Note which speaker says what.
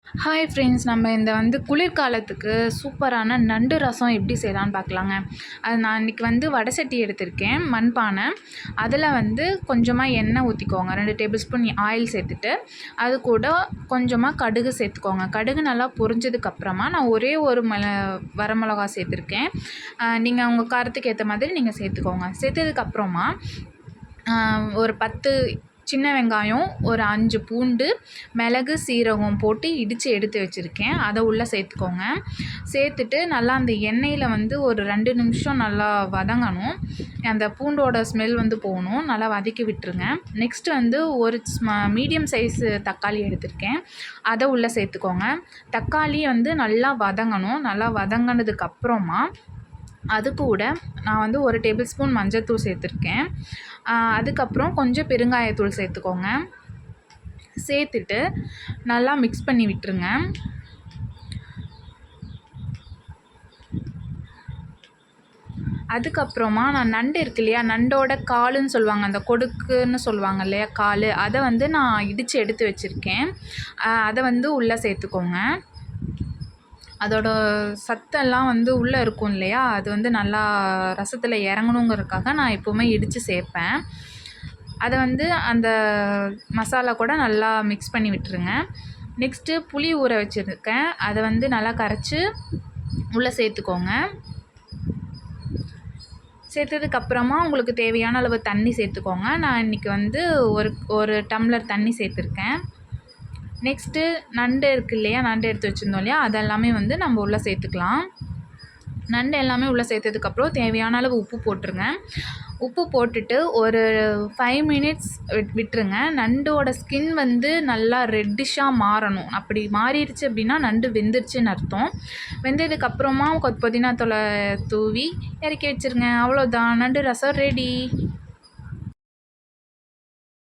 Speaker 1: Hi friends, நம்ம இந்த குளிர்காலத்துக்கு சூப்பரான நண்டு ரசம் எப்படி செய்யலான்னு பார்க்கலாங்க. அது நான் இன்றைக்கி வடை சட்டி எடுத்திருக்கேன், மண்பானை. அதில் கொஞ்சமாக எண்ணெய் ஊற்றிக்கோங்க. 2 டேபிள் ஸ்பூன் ஆயில் சேர்த்துட்டு அது கூட கொஞ்சமாக கடுகு சேர்த்துக்கோங்க. கடுகு நல்லா பொரிஞ்சதுக்கப்புறமா நான் ஒரே ஒரு வரமிளகா சேர்த்துருக்கேன். நீங்கள் உங்கள் காரத்துக்கு ஏற்ற மாதிரி நீங்கள் சேர்த்துக்கோங்க. சேர்த்ததுக்கப்புறமா ஒரு 10 சின்ன வெங்காயம், ஒரு 5 பூண்டு, மிளகு, சீரகம் போட்டு இடித்து எடுத்து வச்சுருக்கேன். அதை உள்ளே சேர்த்துக்கோங்க. சேர்த்துட்டு நல்லா அந்த எண்ணெயில் ஒரு 2 நிமிஷம் நல்லா வதங்கணும். அந்த பூண்டோட ஸ்மெல் போகணும். நல்லா வதக்கி விட்டுருங்க. நெக்ஸ்ட்டு ஒரு மீடியம் சைஸு தக்காளி எடுத்திருக்கேன். அதை உள்ளே சேர்த்துக்கோங்க. தக்காளி நல்லா வதங்கணும். நல்லா வதங்கினதுக்கப்புறமா அது கூட நான் 1 டேபிள் ஸ்பூன் மஞ்சள்தூள் சேர்த்துருக்கேன். அதுக்கப்புறம் கொஞ்சம் பெருங்காயத்தூள் சேர்த்துக்கோங்க. சேர்த்துட்டு நல்லா மிக்ஸ் பண்ணி விட்டுருங்க. அதுக்கப்புறமா நான் நண்டு இருக்கு இல்லையா, நண்டோட காலுன்னு சொல்லுவாங்க, அந்த கொடுக்குன்னு சொல்லுவாங்க இல்லையா, கால், அதை நான் இடித்து எடுத்து வச்சுருக்கேன். அதை உள்ளே சேர்த்துக்கோங்க. அதோட சத்தெல்லாம் உள்ளே இருக்கும் இல்லையா, அது நல்லா ரசத்தில் இறங்கணுங்கிறதுக்காக நான் எப்போவுமே இடித்து சேர்ப்பேன். அதை அந்த மசாலா கூட நல்லா மிக்ஸ் பண்ணி விட்டுருங்க. நெக்ஸ்ட்டு புளி ஊற வச்சுருக்கேன். அதை நல்லா கரைச்சி உள்ளே சேர்த்துக்கோங்க. சேர்த்ததுக்கப்புறமா உங்களுக்கு தேவையான அளவு தண்ணி சேர்த்துக்கோங்க. நான் இன்றைக்கி ஒரு டம்ளர் தண்ணி சேர்த்துருக்கேன். நெக்ஸ்ட்டு நண்டு இருக்குது இல்லையா, நண்டு எடுத்து வச்சுருந்தோம் இல்லையா, அதெல்லாமே நம்ம உள்ளே சேர்த்துக்கலாம். நண்டு எல்லாமே உள்ளே சேர்த்ததுக்கப்புறம் தேவையான அளவு உப்பு போட்டுருங்க. உப்பு போட்டுட்டு ஒரு 5 மினிட்ஸ் விட்டுருங்க. நண்டோட ஸ்கின் நல்லா ரெட்டிஷாக மாறணும். அப்படி மாறிடுச்சு அப்படின்னா நண்டு வெந்துருச்சுன்னு அர்த்தம். வெந்ததுக்கப்புறமா புதினா தழை தூவி இறக்கி வச்சுருங்க. அவ்வளோதான், நண்டு ரசம் ரெடி.